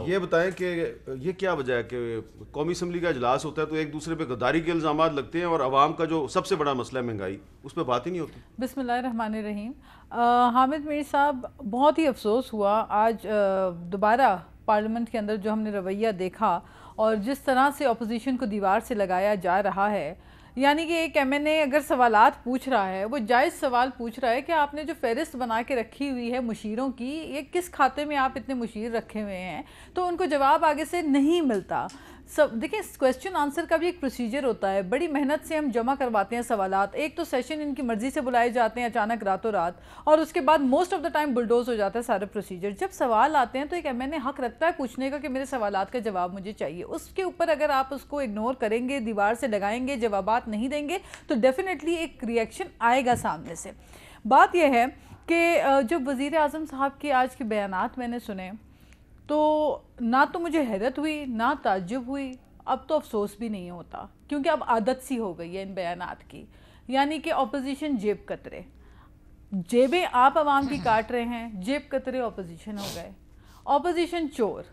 یہ بتائیں کہ یہ کیا وجہ ہے کہ قومی اسمبلی کا اجلاس ہوتا ہے تو ایک دوسرے پہ غداری کے الزامات لگتے ہیں اور عوام کا جو سب سے بڑا مسئلہ ہے مہنگائی اس پہ بات ہی نہیں ہوتی؟ بسم اللہ الرحمن الرحیم. حامد میر صاحب، بہت ہی افسوس ہوا آج دوبارہ پارلیمنٹ کے اندر جو ہم نے رویہ دیکھا اور جس طرح سے اپوزیشن کو دیوار سے لگایا جا رہا ہے. یعنی کہ ایک ایم این اے اگر سوالات پوچھ رہا ہے، وہ جائز سوال پوچھ رہا ہے کہ آپ نے جو فہرست بنا کے رکھی ہوئی ہے مشیروں کی، یہ کس کھاتے میں آپ اتنے مشیر رکھے ہوئے ہیں، تو ان کو جواب آگے سے نہیں ملتا. دیکھیں، کویسچن آنسر کا بھی ایک پروسیجر ہوتا ہے، بڑی محنت سے ہم جمع کرواتے ہیں سوالات. ایک تو سیشن ان کی مرضی سے بلائے جاتے ہیں اچانک راتوں رات، اور اس کے بعد most of the time bulldoze ہو جاتا ہے سارا پروسیجر. جب سوال آتے ہیں تو ایک ایم این اے حق رکھتا ہے پوچھنے کا کہ میرے سوالات کا جواب مجھے چاہیے. اس کے اوپر اگر آپ اس کو اگنور کریں گے، دیوار سے لگائیں گے، جوابات نہیں دیں گے، تو ڈیفینیٹلی ایک ریئیکشن آئے گا سامنے سے. بات یہ ہے کہ جب وزیر اعظم صاحب کے آج کے بیانات میں نے سنے تو نہ تو مجھے حیرت ہوئی، نہ تعجب ہوئی، اب تو افسوس بھی نہیں ہوتا، کیونکہ اب عادت سی ہو گئی ہے ان بیانات کی. یعنی کہ اپوزیشن جیب کترے، جیبیں آپ عوام کی کاٹ رہے ہیں، جیب کترے اپوزیشن ہو گئے. اپوزیشن چور،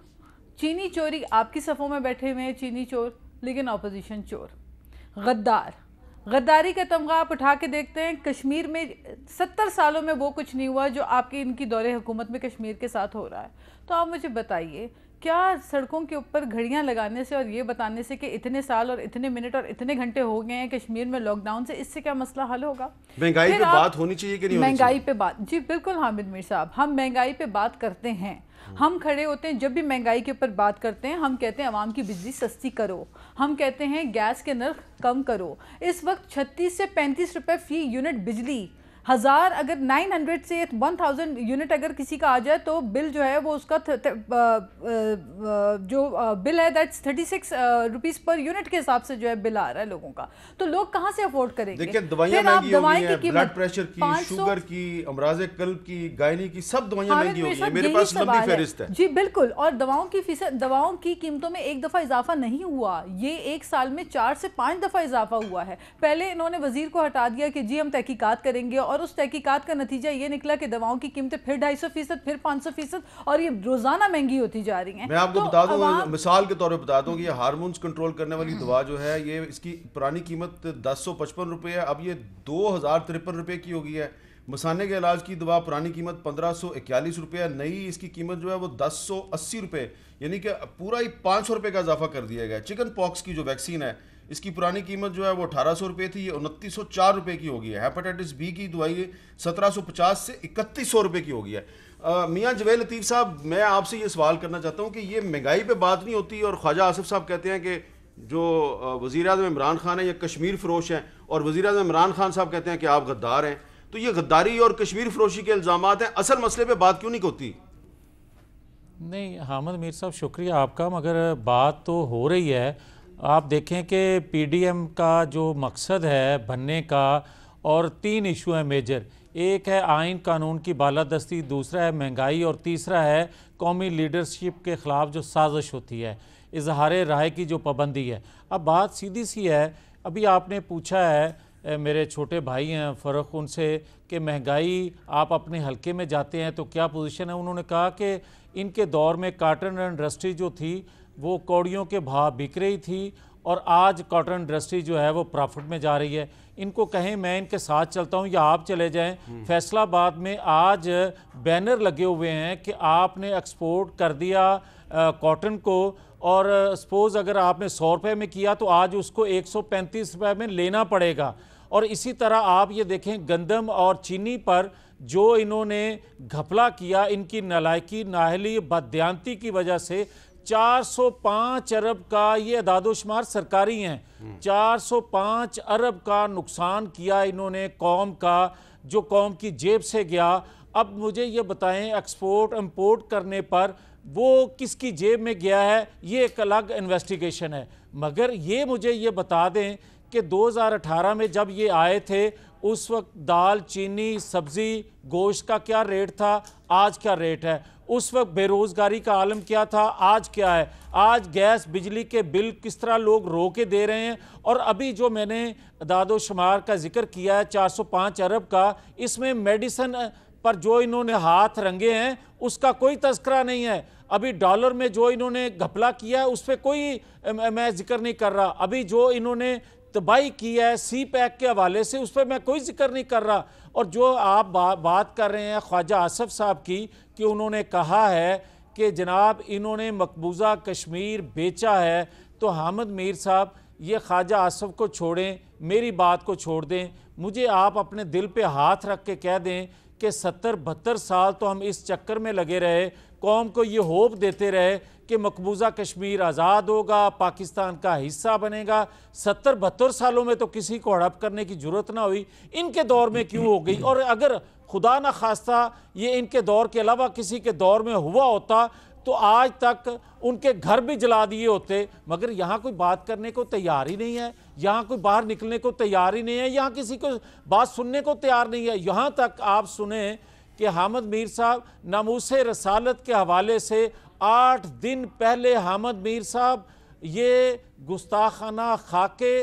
چینی چوری آپ کی صفوں میں بیٹھے ہوئے ہیں چینی چور، لیکن اپوزیشن چور. غدار، غداری کا تمغہ آپ اٹھا کے دیکھتے ہیں. کشمیر میں 70 سالوں میں وہ کچھ نہیں ہوا جو آپ کی ان کی دور حکومت میں کشمیر کے ساتھ ہو رہا ہے. تو آپ مجھے بتائیے، کیا سڑکوں کے اوپر گھڑیاں لگانے سے اور یہ بتانے سے کہ اتنے سال اور اتنے منٹ اور اتنے گھنٹے ہو گئے ہیں کشمیر میں لاک ڈاؤن سے، اس سے کیا مسئلہ حل ہوگا؟ مہنگائی پہ بات ہونی چاہیے کہ نہیں ہونی چاہیے؟ مہنگائی پہ بات، جی بالکل حامد میر صاحب، ہم مہنگائی پہ بات کرتے ہیں. ہم کھڑے ہوتے ہیں جب بھی مہنگائی کے اوپر بات کرتے ہیں، ہم کہتے ہیں عوام کی بجلی سستی کرو، ہم کہتے ہیں گیس کے نرخ کم کرو. اس وقت 36 سے 35 روپے فی یونٹ بجلی، 1000 اگر 900 سے 1000 یونٹ اگر کسی کا آ جائے تو بل جو ہے وہ اس کا جو بل ہے دیٹس 36 روپیز پر یونٹ کے حساب سے جو ہے بل آ رہا ہے لوگوں کا. تو لوگ کہاں سے افورڈ کریں گے؟ دیکھیں دوائیاں مہنگی ہو گئی ہیں، بلڈ پریشر کی، شوگر کی، امراض قلب کی، گائنی کی، سب دوائیاں مہنگی ہو گئی ہیں. میرے پاس لمبی فہرست ہے. جی بالکل. اور دواؤں کی قیمتوں میں ایک دفعہ اضافہ نہیں ہوا، یہ ایک سال میں 4 سے 5 دفعہ اضافہ ہوا ہے. پہلے انہوں نے وزیر کو ہٹا دیا کہ جی ہم تحقیقات کریں گے، اور اس تحقیقات کا نتیجہ یہ نکلا کہ دواؤں کی قیمتیں پھر 250%، پھر 500%، اور یہ روزانہ مہنگی ہوتی جا رہی ہیں. میں آپ کو بتا دوں، مثال کے طور پہ بتا دوں کہ یہ ہارمونز کنٹرول کرنے والی دوا جو ہے، یہ اس کی پرانی قیمت 1055 روپے ہے، اب یہ 2053 روپے کی ہو گئی ہے. مثانے کے علاج کی دوا پرانی قیمت 1541 روپے ہے، نئی اس کی قیمت جو ہے وہ 1080 روپے، یعنی کہ پورا ہی 500 روپے کا اضافہ کر دیا گیا. چکن پاکس کی جو ویکسین ہے اس کی پرانی قیمت جو ہے وہ 1800 روپے تھی، یہ 2904 روپے کی ہو گئی ہے. ہیپاٹائٹس بی کی دوائی 1750 سے 3100 روپے کی ہو گئی ہے. میاں جویل لطیف صاحب، میں آپ سے یہ سوال کرنا چاہتا ہوں کہ یہ مہنگائی پہ بات نہیں ہوتی، اور خواجہ آصف صاحب کہتے ہیں کہ جو وزیر اعظم عمران خان ہیں یہ کشمیر فروش ہیں، اور وزیر اعظم عمران خان صاحب کہتے ہیں کہ آپ غدار ہیں. تو یہ غداری اور کشمیر فروشی کے الزامات ہیں، اصل مسئلے پہ بات کیوں نہیں ہوتی؟ نہیں حامد میر صاحب، شکریہ آپ کا، مگر بات تو ہو رہی ہے. آپ دیکھیں کہ پی ڈی ایم کا جو مقصد ہے بننے کا، اور 3 ایشو ہیں میجر. ایک ہے آئین قانون کی بالادستی، دوسرا ہے مہنگائی، اور تیسرا ہے قومی لیڈرشپ کے خلاف جو سازش ہوتی ہے، اظہار رائے کی جو پابندی ہے. اب بات سیدھی سی ہے، ابھی آپ نے پوچھا ہے، میرے چھوٹے بھائی ہیں فرق ان سے، کہ مہنگائی آپ اپنے حلقے میں جاتے ہیں تو کیا پوزیشن ہے. انہوں نے کہا کہ ان کے دور میں کاٹن انڈسٹری جو تھی وہ کوڑیوں کے بھاؤ بک رہی تھی، اور آج کاٹن انڈسٹری جو ہے وہ پرافٹ میں جا رہی ہے. ان کو کہیں میں ان کے ساتھ چلتا ہوں یا آپ چلے جائیں. فیصل آباد میں آج بینر لگے ہوئے ہیں کہ آپ نے ایکسپورٹ کر دیا کاٹن کو، اور سپوز اگر آپ نے 100 روپے میں کیا تو آج اس کو 135 روپے میں لینا پڑے گا. اور اسی طرح آپ یہ دیکھیں گندم اور چینی پر جو انہوں نے گھپلا کیا، ان کی نالائکی، نااہلی، بددیانتی کی وجہ سے 405 ارب کا، یہ اعداد و شمار سرکاری ہیں، 405 ارب کا نقصان کیا انہوں نے قوم کا، جو قوم کی جیب سے گیا. اب مجھے یہ بتائیں ایکسپورٹ امپورٹ کرنے پر وہ کس کی جیب میں گیا ہے، یہ ایک الگ انویسٹیگیشن ہے. مگر یہ مجھے یہ بتا دیں کہ 2018 میں جب یہ آئے تھے اس وقت دال، چینی، سبزی، گوشت کا کیا ریٹ تھا، آج کیا ریٹ ہے. اس وقت بے روزگاری کا عالم کیا تھا، آج کیا ہے. آج گیس بجلی کے بل کس طرح لوگ رو کے دے رہے ہیں. اور ابھی جو میں نے اعداد و شمار کا ذکر کیا ہے 405 ارب کا، اس میں میڈیسن پر جو انہوں نے ہاتھ رنگے ہیں اس کا کوئی تذکرہ نہیں ہے. ابھی ڈالر میں جو انہوں نے گھپلا کیا ہے اس پہ کوئی میں ذکر نہیں کر رہا. ابھی جو انہوں نے تباہی کی ہے سی پیک کے حوالے سے اس پہ میں کوئی ذکر نہیں کر رہا. اور جو آپ بات کر رہے ہیں خواجہ آصف صاحب کی کہ انہوں نے کہا ہے کہ جناب انہوں نے مقبوضہ کشمیر بیچا ہے, تو حامد میر صاحب یہ خواجہ آصف کو چھوڑیں, میری بات کو چھوڑ دیں. مجھے آپ اپنے دل پہ ہاتھ رکھ کے کہہ دیں کہ 70-72 سال تو ہم اس چکر میں لگے رہے, قوم کو یہ ہوپ دیتے رہے کہ مقبوضہ کشمیر آزاد ہوگا, پاکستان کا حصہ بنے گا. 70-72 سالوں میں تو کسی کو ہڑپ کرنے کی ضرورت نہ ہوئی, ان کے دور میں کیوں ہو گئی؟ اور اگر خدا نہ خواستہ یہ ان کے دور کے علاوہ کسی کے دور میں ہوا ہوتا تو آج تک ان کے گھر بھی جلا دیے ہوتے. مگر یہاں کوئی بات کرنے کو تیار ہی نہیں ہے, یہاں کوئی باہر نکلنے کو تیار ہی نہیں ہے, یہاں کسی کو بات سننے کو تیار نہیں ہے. یہاں تک آپ سنیں کہ حامد میر صاحب ناموس رسالت کے حوالے سے 8 دن پہلے حامد میر صاحب یہ گستاخانہ خاکے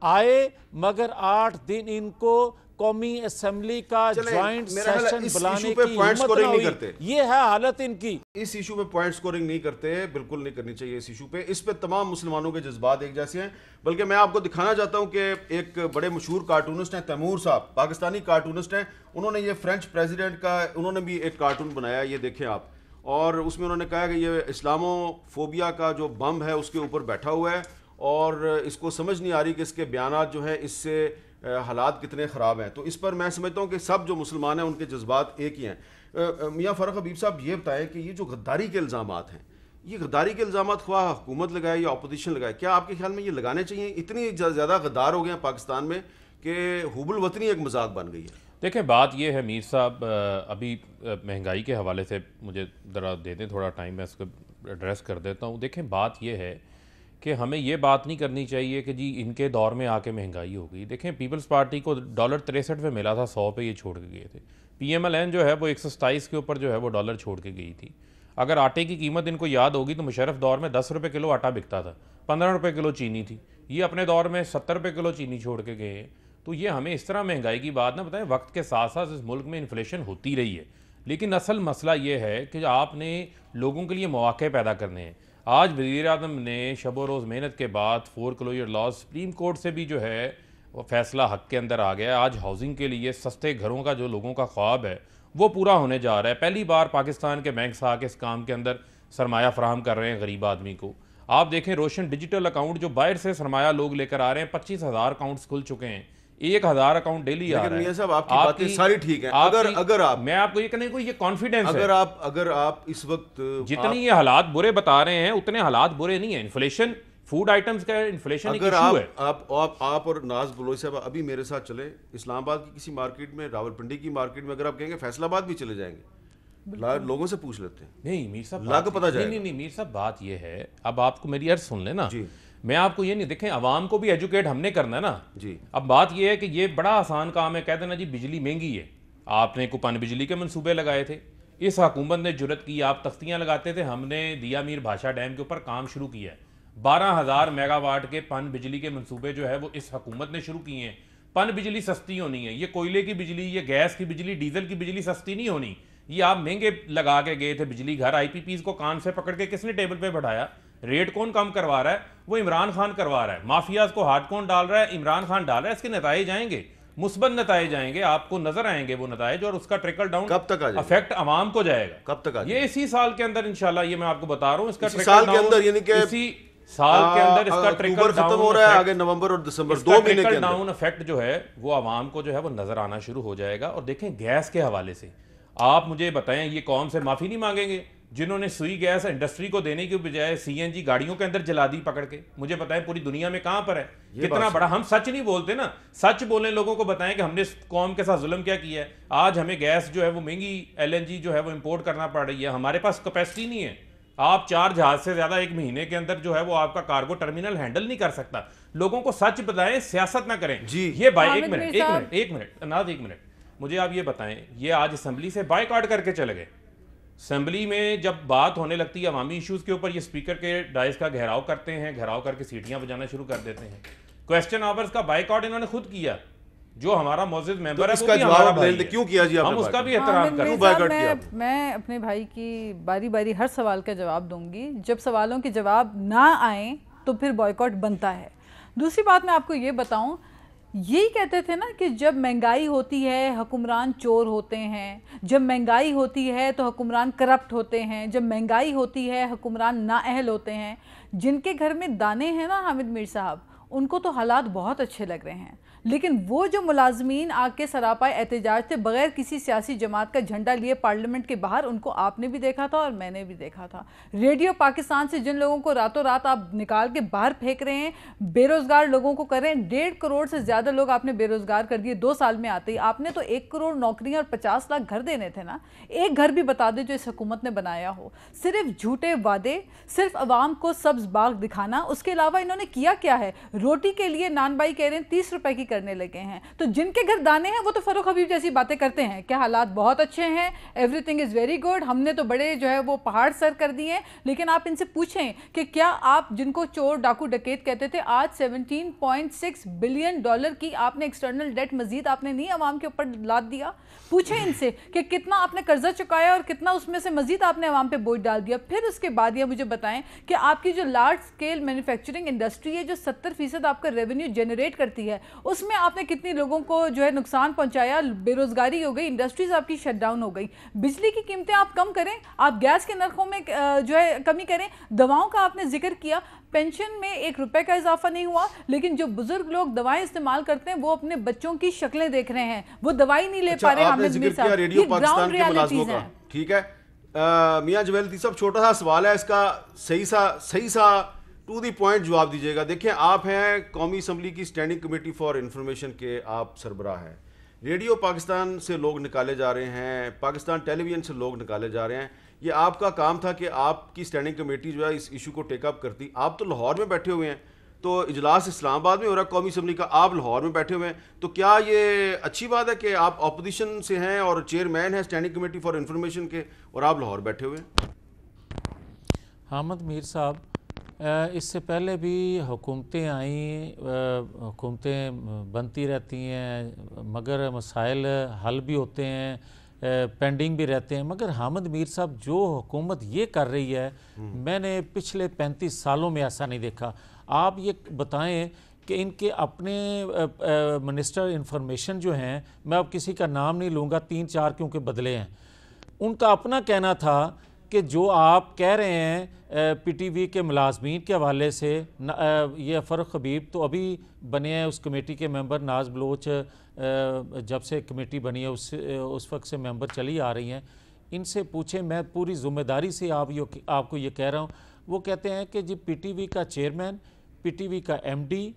آئے, مگر 8 دن ان کو قومی اسمبلی کا جوائنٹ سیشن بلانے کی ہمت نہ ہوئی. یہ ہے حالت ان کی. اس ایشو پہ پوائنٹ سکورنگ نہیں کرتے, بالکل نہیں کرنی چاہیے اس ایشو پہ. اس پہ تمام مسلمانوں کے جذبات ایک جیسے ہیں. بلکہ میں آپ کو دکھانا چاہتا ہوں کہ ایک بڑے مشہور کارٹونسٹ ہیں تیمور صاحب, پاکستانی کارٹونسٹ ہیں, انہوں نے یہ فرینچ پریزیڈنٹ کا انہوں نے بھی ایک کارٹون بنایا, یہ دیکھیں آپ, اور اس میں انہوں نے کہا کہ یہ اسلامو فوبیا کا جو بم ہے اس کے اوپر بیٹھا ہوا ہے اور اس کو سمجھ نہیں آ رہی کہ اس کے بیانات جو ہیں اس سے حالات کتنے خراب ہیں. تو اس پر میں سمجھتا ہوں کہ سب جو مسلمان ہیں ان کے جذبات ایک ہی ہیں. میاں فارق حبیب صاحب یہ بتائیں کہ یہ جو غداری کے الزامات ہیں, یہ غداری کے الزامات خواہ حکومت لگائے یا اپوزیشن لگائے, کیا آپ کے خیال میں یہ لگانے چاہیے؟ اتنی زیادہ غدار ہو گئے ہیں پاکستان میں کہ حب الوطنی ایک مذاق بن گئی ہے. دیکھیں بات یہ ہے میر صاحب, ابھی مہنگائی کے حوالے سے مجھے ذرا دے دیں تھوڑا ٹائم, میں اس کو ایڈریس کر دیتا ہوں. دیکھیں بات یہ ہے کہ ہمیں یہ بات نہیں کرنی چاہیے کہ جی ان کے دور میں آ کے مہنگائی ہو گئی. دیکھیں پیپلز پارٹی کو $63 پہ ملا تھا, 100 پہ یہ چھوڑ کے گئے تھے. پی ایم ایل این جو ہے وہ 127 کے اوپر جو ہے وہ ڈالر چھوڑ کے گئی تھی. اگر آٹے کی قیمت ان کو یاد ہوگی تو مشرف دور میں 10 روپے کلو آٹا بکتا تھا, 15 روپے کلو چینی تھی. یہ اپنے دور میں 70 روپے کلو چینی چھوڑ کے گئے ہیں. تو یہ ہمیں اس طرح مہنگائی کی بات نہ بتائیں. وقت کے ساتھ ساتھ اس ملک میں انفلیشن ہوتی رہی ہے, لیکن اصل مسئلہ یہ ہے کہ آپ نے لوگوں کے لیے مواقع پیدا کرنے ہیں. آج وزیر اعظم نے شب و روز محنت کے بعد فورکلوجر لاز سپریم کورٹ سے بھی جو ہے وہ فیصلہ حق کے اندر آ گیا ہے. آج ہاؤسنگ کے لیے سستے گھروں کا جو لوگوں کا خواب ہے وہ پورا ہونے جا رہا ہے. پہلی بار پاکستان کے بینکس آ کے اس کام کے اندر سرمایہ فراہم کر رہے ہیں غریب آدمی کو. آپ دیکھیں روشن ڈیجیٹل اکاؤنٹ جو باہر سے سرمایہ لوگ لے کر آ رہے ہیں, 25,000 اکاؤنٹس کھل چکے ہیں, 1,000 اکاؤنٹ ڈیلی آ رہا ہے. میاں صاحب آپ کی باتیں ساری ٹھیک ہیں, اگر آپ میں آپ کو یہ کہنے کو یہ کانفیڈنس ہے, اگر آپ اس وقت جتنی یہ حالات برے بتا رہے ہیں اتنے حالات برے نہیں ہیں. انفلیشن فوڈ آئٹمز کا انفلیشن ایک ایشو ہے. آپ اور ناز بلوچ صاحب ابھی میرے ساتھ چلے اسلام آباد کی کسی مارکیٹ میں, راولپنڈی کی مارکیٹ میں, اگر آپ کہیں گے فیصل آباد بھی چلے جائیں گے, لوگوں سے پوچھ لیتے ہیں. نہیں میر صاحب لا کو پتہ جائے. نہیں میر صاحب بات یہ ہے, اب آپ کو میری عرض سن لیں نا, میں آپ کو یہ نہیں, دیکھیں عوام کو بھی ایجوکیٹ ہم نے کرنا ہے نا. جی اب بات یہ ہے کہ یہ بڑا آسان کام ہے, کہہ دینا جی بجلی مہنگی ہے. آپ نے پن بجلی کے منصوبے لگائے تھے, اس حکومت نے جرت کی, آپ تختیاں لگاتے تھے, ہم نے دیا میر بھاشا ڈیم کے اوپر کام شروع کیا ہے. 12,000 میگا واٹ کے پن بجلی کے منصوبے جو ہے وہ اس حکومت نے شروع کیے ہیں. پن بجلی سستی ہونی ہے, یہ کوئلے کی بجلی, یہ گیس کی بجلی, ڈیزل کی بجلی سستی نہیں ہونی. یہ آپ مہنگے لگا کے گئے تھے بجلی گھر, آئی پی پیز کو کان سے پکڑ کے کس نے ٹیبل پہ بٹھایا؟ ریٹ کون کم کروا رہا ہے؟ وہ عمران خان کروا رہا ہے. مافیاز کو ہاتھ کون ڈال رہا ہے؟ عمران خان ڈال رہا ہے. اس کے نتائج آئیں گے, مثبت نتائج آئیں گے, آپ کو نظر آئیں گے وہ نتائج, اور اس کا ٹریکل ڈاؤن کب تک افیکٹ عوام کو جائے گا. کب تک یہ اسی سال کے اندر انشاءاللہ, یہ میں آپ کو بتا رہا ہوں, اس کا سال کے اندر, یعنی کہ اسی سال کے اندر اس کا ٹریکل ختم ہو رہا ہے, آگے نومبر اور دسمبر 2 مہینے کے اندر ڈاؤن افیکٹ جو ہے وہ عوام کو جو ہے وہ نظر آنا شروع ہو جائے گا. اور دیکھیں گیس کے حوالے سے آپ مجھے بتائیں, یہ قوم سے معافی نہیں مانگیں گے جنہوں نے سوئی گیس انڈسٹری کو دینے کی بجائے CNG گاڑیوں کے اندر جلا دی پکڑ کے؟ مجھے بتائیں پوری دنیا میں کہاں پر ہے؟ کتنا بڑا, ہم سچ نہیں بولتے نا, سچ بولیں, لوگوں کو بتائیں کہ ہم نے قوم کے ساتھ ظلم کیا کیا ہے. آج ہمیں گیس جو ہے وہ مہنگی LNG جو ہے وہ امپورٹ کرنا پڑ رہی ہے, ہمارے پاس کیپیسٹی نہیں ہے. آپ 4 جہاز سے زیادہ ایک مہینے کے اندر جو ہے وہ آپ کا کارگو ٹرمینل ہینڈل نہیں کر سکتا. لوگوں کو سچ بتائیں, سیاست نہ کریں. یہ ایک منٹ مجھے آپ یہ بتائیں, یہ آج اسمبلی سے بائیکاٹ کر کے چلے گئے. اسمبلی میں جب بات ہونے لگتی ہے عوامی ایشوز کے اوپر, یہ اسپیکر کے ڈائس کا گھیراؤ کرتے ہیں, گھیراؤ کر کے سیٹیاں بجانا شروع کر دیتے ہیں. کویسچن آورز کا بائیکاٹ انہوں نے خود کیا, جو ہمارا معزز ممبر ہے اس وہ کا بھی جواب ہمارا آپ بھائی لیں ہے، کیوں کیا جی آپ ہم نے اس کا بھی حامد احترام میر کریں. بائیکاٹ صاحب، کیا میں اپنے بھائی کی باری باری ہر سوال کا جواب دوں گی. جب سوالوں کے جواب نہ آئیں تو پھر بائیکاٹ بنتا ہے. دوسری بات میں آپ کو یہ بتاؤں، یہی کہتے تھے نا کہ جب مہنگائی ہوتی ہے حکمران چور ہوتے ہیں، جب مہنگائی ہوتی ہے تو حکمران کرپٹ ہوتے ہیں، جب مہنگائی ہوتی ہے حکمران نااہل ہوتے ہیں. جن کے گھر میں دانے ہیں نا حامد میر صاحب، ان کو تو حالات بہت اچھے لگ رہے ہیں، لیکن وہ جو ملازمین آگ کے سراپائے احتجاج تھے بغیر کسی سیاسی جماعت کا جھنڈا لیے پارلیمنٹ کے باہر، ان کو آپ نے بھی دیکھا تھا اور میں نے بھی دیکھا تھا. ریڈیو پاکستان سے جن لوگوں کو راتوں رات آپ نکال کے باہر پھینک رہے ہیں، بے روزگار لوگوں کو کر رہے ہیں. 1.5 کروڑ سے زیادہ لوگ آپ نے بے روزگار کر دیے 2 سال میں آتے ہی. آپ نے تو 1 کروڑ نوکریاں اور 50 لاکھ گھر دینے تھے نا. ایک گھر بھی بتا دے جو اس حکومت نے بنایا ہو. صرف جھوٹے وعدے، صرف عوام کو سبز باغ دکھانا. اس کے علاوہ انہوں نے کیا کیا ہے؟ روٹی کے لیے نان بائی کہہ رہے ہیں 30 روپے کی کرنے لگے ہیں. تو جن کے گھر دانے ہیں وہ تو فروخ حبیب جیسی باتیں کرتے ہیں کہ حالات بہت اچھے ہیں، every thing is very good, ہم نے تو بڑے جو ہے وہ پہاڑ سر کر دیے ہیں. لیکن آپ ان سے پوچھیں کہ کیا آپ جن کو چور ڈاکو ڈکیت کہتے تھے، آج 17.6 بلین ڈالر کی آپ نے ایکسٹرنل ڈیٹ مزید آپ نے نہیں عوام کے اوپر لاد دیا؟ پوچھیں ان سے کہ کتنا آپ نے قرضہ چکایا اور کتنا اس میں سے مزید آپ نے عوام پہ بوجھ ڈال دیا. پھر اس کے بعد یہ مجھے بتائیں کہ آپ کی جو لارج سکیل مینوفیکچرنگ انڈسٹری ہے جو 70% آپ کا ریونیو جنریٹ کرتی ہے، اس میں آپ نے کتنی لوگوں کو جو ہے نقصان پہنچایا. بے روزگاری ہو گئی، انڈسٹریز آپ کی شٹ ڈاؤن ہو گئی. بجلی کی قیمتیں آپ کم کریں، آپ گیس کے نرخوں میں جو ہے کمی کریں. دواؤں کا آپ نے ذکر کیا، پینشن میں 1 روپے کا اضافہ نہیں ہوا، لیکن جو بزرگ لوگ دوائیں استعمال کرتے ہیں وہ اپنے بچوں کی شکلیں دیکھ رہے ہیں، وہ دوائی نہیں لے پا رہے. آپ نے حامد میر ذکر کیا صاحب، ریڈیو یہ پاکستان گراؤنڈ کے ملازموں ریالٹیز کا، ہیں. ٹھیک ہے. میاں جویل الدین صاحب، چھوٹا سا سوال ہے، اس کا صحیح سا ٹو دی پوائنٹ جواب دیجیے گا. دیکھیں، آپ ہیں قومی اسمبلی کی اسٹینڈنگ کمیٹی فار انفارمیشن کے آپ سربراہ ہیں. ریڈیو پاکستان سے لوگ نکالے جا رہے ہیں، پاکستان ٹیلی ویژن سے لوگ نکالے جا رہے ہیں. یہ آپ کا کام تھا کہ آپ کی اسٹینڈنگ کمیٹی جو ہے اس ایشو کو ٹیک اپ کرتی. آپ تو لاہور میں بیٹھے ہوئے ہیں، تو اجلاس اسلام آباد میں ہو رہا ہے قومی اسمبلی کا، آپ لاہور میں بیٹھے ہوئے ہیں. تو کیا یہ اچھی بات ہے کہ آپ اپوزیشن سے ہیں اور چیئرمین ہیں اسٹینڈنگ کمیٹی فار انفارمیشن کے، اور آپ لاہور بیٹھے ہوئے ہیں؟ حامد میر صاحب، اس سے پہلے بھی حکومتیں آئیں، حکومتیں بنتی رہتی ہیں، مگر مسائل حل بھی ہوتے ہیں، پینڈنگ بھی رہتے ہیں. مگر حامد میر صاحب، جو حکومت یہ کر رہی ہے، میں نے پچھلے 35 سالوں میں ایسا نہیں دیکھا. آپ یہ بتائیں کہ ان کے اپنے منسٹر انفارمیشن جو ہیں، میں اب کسی کا نام نہیں لوں گا، 3-4 کیونکہ بدلے ہیں، ان کا اپنا کہنا تھا کہ جو آپ کہہ رہے ہیں پی ٹی وی کے ملازمین کے حوالے سے، یہ فروخ حبیب تو ابھی بنے ہیں اس کمیٹی کے ممبر، ناز بلوچ جب سے کمیٹی بنی ہے اس وقت سے ممبر چلی آ رہی ہیں. ان سے پوچھیں، میں پوری ذمہ داری سے آپ کو یہ کہہ رہا ہوں. وہ کہتے ہیں کہ جی پی ٹی وی کا چیئرمین، پی ٹی وی کا ایم ڈی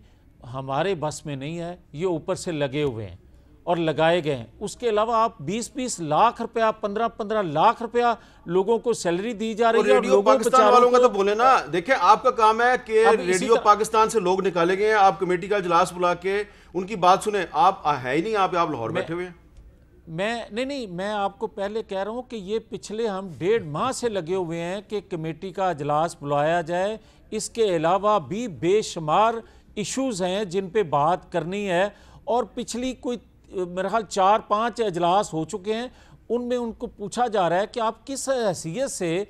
ہمارے بس میں نہیں ہے، یہ اوپر سے لگے ہوئے ہیں اور لگائے گئے ہیں. اس کے علاوہ آپ 20-20 لاکھ روپیہ، 15-15 لاکھ روپیہ لوگوں کو سیلری دی جا رہی ہے. اور ریڈیو لوگوں پاکستان والوں کا تو بولے نا. دیکھیں، آپ کا کام ہے کہ ریڈیو پاکستان سے لوگ نکالے گئے ہیں، آپ کمیٹی کا اجلاس بلا کے ان کی بات سنیں. آپ ہے ہی نہیں، آپ لاہور بیٹھے ہوئے ہیں. میں آپ کو پہلے کہہ رہا ہوں کہ یہ پچھلے ہم 1.5 ماہ سے لگے ہوئے ہیں کہ کمیٹی کا اجلاس بلایا جائے. اس کے علاوہ بھی بے شمار ایشوز ہیں جن پہ بات کرنی ہے، اور پچھلی کوئی میرے خیال 4-5 اجلاس ہو چکے ہیں. ان میں ان کو پوچھا جا رہا ہے کہ آپ کس حیثیت سے،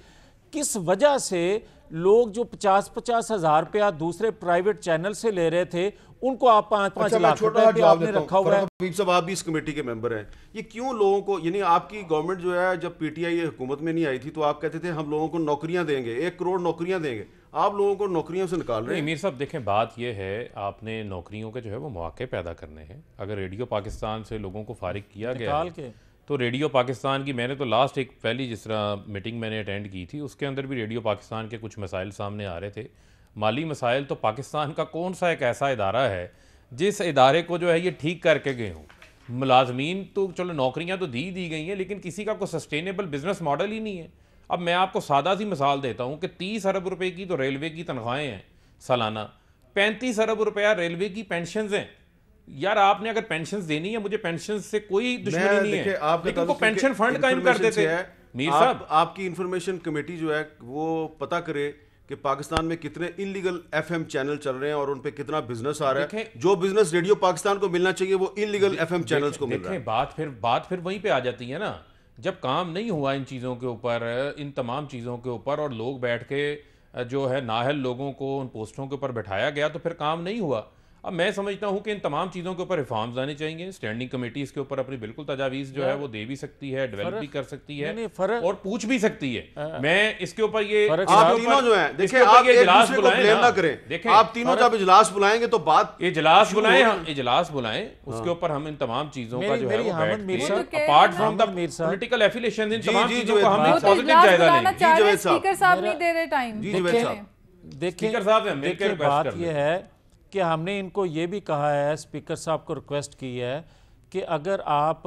کس وجہ سے لوگ جو 50-50 ہزار روپیہ دوسرے پرائیویٹ چینل سے لے رہے تھے ان کو آپ 5-5 لاکھ روپے پہ آپ نے رکھا ہوا ہے. حبیب صاحب، آپ بھی اس کمیٹی کے ممبر ہیں. یہ کیوں لوگوں کو، یعنی آپ کی گورنمنٹ جو ہے جب پی ٹی آئی حکومت میں نہیں آئی تھی تو آپ کہتے تھے ہم لوگوں کو نوکریاں دیں گے، 1 کروڑ نوکریاں دیں گے. آپ لوگوں کو نوکریوں سے نکال رہے ہیں. امیر صاحب دیکھیں، بات یہ ہے آپ نے نوکریوں کے جو ہے وہ مواقع پیدا کرنے ہیں. اگر ریڈیو پاکستان سے لوگوں کو فارغ کیا گیا ہے تو ریڈیو پاکستان کی، میں نے تو لاسٹ ایک پہلی جس طرح میٹنگ میں نے اٹینڈ کی تھی اس کے اندر بھی ریڈیو پاکستان کے کچھ مسائل سامنے آ رہے تھے. مالی مسائل تو پاکستان کا کون سا ایک ایسا ادارہ ہے جس ادارے کو جو ہے یہ ٹھیک کر کے گئے ہوں. ملازمین تو چلو نوکریاں تو دی گئی ہیں، لیکن کسی کا کوئی سسٹینیبل بزنس ماڈل ہی نہیں ہے. اب میں آپ کو سادہ سی مثال دیتا ہوں کہ 30 ارب روپے کی تو ریلوے کی تنخواہیں ہیں سالانہ، 35 ارب روپیہ ریلوے کی پینشنز ہیں. یار آپ نے اگر پینشنز دینی ہے، مجھے پینشنز سے کوئی دشمنی نہیں ہے، لیکن کو پینشن فنڈ قائم کر دیتے. میر صاحب، آپ کی انفارمیشن کمیٹی جو ہے وہ پتہ کرے کہ پاکستان میں کتنے انلیگل FM چینل چل رہے ہیں اور ان پہ کتنا بزنس آ رہا ہے. جو بزنس ریڈیو پاکستان کو ملنا چاہیے وہ انلیگل FM چینلز کو مل رہا ہے. بات پھر وہیں پہ آ جاتی ہے نا, جب کام نہیں ہوا ان چیزوں کے اوپر, ان تمام چیزوں کے اوپر, اور لوگ بیٹھ کے جو ہے نااہل لوگوں کو ان پوسٹوں کے اوپر بٹھایا گیا, تو پھر کام نہیں ہوا. اب میں سمجھتا ہوں کہ ان تمام چیزوں کے اوپر ریفارمز آنے چاہیے. اسٹینڈنگ کمیٹی اس کے اوپر اپنی بالکل تجاویز جو ہے وہ دے بھی سکتی ہے, ڈیولپ بھی کر سکتی ہے اور پوچھ بھی سکتی ہے. میں اس کے اوپر یہ آپ تینوں جو ہیں دیکھیں, آپ ایک دوسرے کو بلیم نہ کریں. آپ تینوں جب اجلاس بلائیں گے تو بات اجلاس بلائیں, اس کے اوپر ہم ان تمام چیزوں کا جو ہے وہ بیٹھ کے apart from the political affiliation ان تمام چیزوں کو ہم پازیٹیو جائزہ لیں. جی جاوید صاحب, اسپیکر صاحب نہیں دے رہے ٹائم. جی جاوید صاحب, دیکھیں دیکھیں بات یہ ہے کہ ہم نے ان کو یہ بھی کہا ہے, اسپیکر صاحب کو ریکویسٹ کی ہے کہ اگر آپ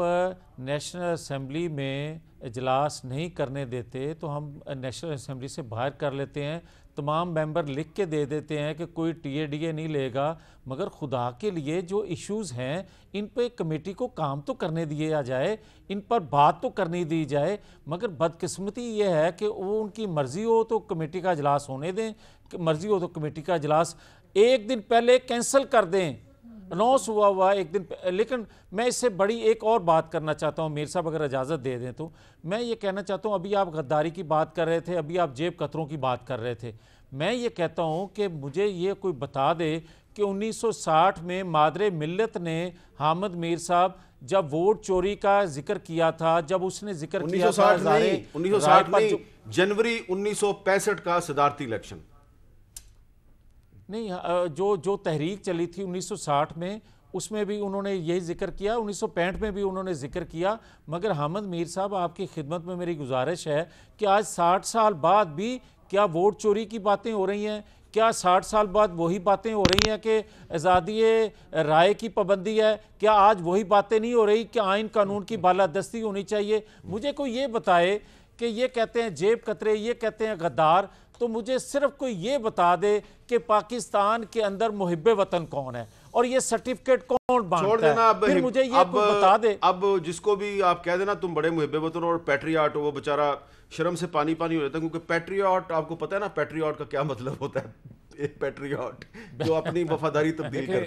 نیشنل اسمبلی میں اجلاس نہیں کرنے دیتے تو ہم نیشنل اسمبلی سے باہر کر لیتے ہیں. تمام ممبر لکھ کے دے دیتے ہیں کہ کوئی TADA نہیں لے گا, مگر خدا کے لیے جو ایشوز ہیں ان پہ کمیٹی کو کام تو کرنے دیا جائے, ان پر بات تو کرنی دی جائے. مگر بدقسمتی یہ ہے کہ وہ ان کی مرضی ہو تو کمیٹی کا اجلاس ہونے دیں, مرضی ہو تو کمیٹی کا اجلاس ایک دن پہلے کینسل کر دیں. اناؤنس ہوا ایک دن. لیکن میں اس سے بڑی ایک اور بات کرنا چاہتا ہوں, میر صاحب اگر اجازت دے دیں تو. میں یہ کہنا چاہتا ہوں, ابھی آپ غداری کی بات کر رہے تھے, ابھی آپ جیب کتروں کی بات کر رہے تھے. میں یہ کہتا ہوں کہ مجھے یہ کوئی بتا دے کہ 1960 میں مادر ملت نے حامد میر صاحب جب ووٹ چوری کا ذکر کیا تھا, جب اس نے ذکر کیا تھا 1960 نہیں, جنوری 1965 کا صدارتی الیکشن نہیں, جو تحریک چلی تھی 1960 میں اس میں بھی انہوں نے یہی ذکر کیا, 1965 میں بھی انہوں نے ذکر کیا. مگر حامد میر صاحب آپ کی خدمت میں میری گزارش ہے کہ آج 60 سال بعد بھی کیا ووٹ چوری کی باتیں ہو رہی ہیں؟ کیا 60 سال بعد وہی باتیں ہو رہی ہیں کہ آزادی رائے کی پابندی ہے؟ کیا آج وہی باتیں نہیں ہو رہی کہ آئین قانون کی بالادستی ہونی چاہیے؟ مجھے کوئی یہ بتائے کہ یہ کہتے ہیں جیب کترے, یہ کہتے ہیں غدار, تو مجھے صرف کوئی یہ بتا دے کہ پاکستان کے اندر محب وطن کون ہے اور یہ سرٹیفکیٹ کون بانٹتا ہے. پھر مجھے یہ کوئی بتا دے. اب جس کو بھی آپ کہہ دینا تم بڑے محب وطن اور پیٹریاٹ ہو, وہ بیچارہ شرم سے پانی ہو جاتا ہے, کیونکہ پیٹریاٹ آپ کو پتہ ہے نا پیٹریاٹ کا کیا مطلب ہوتا ہے. پیٹریاٹ جو اپنی وفاداری تبدیل کرتے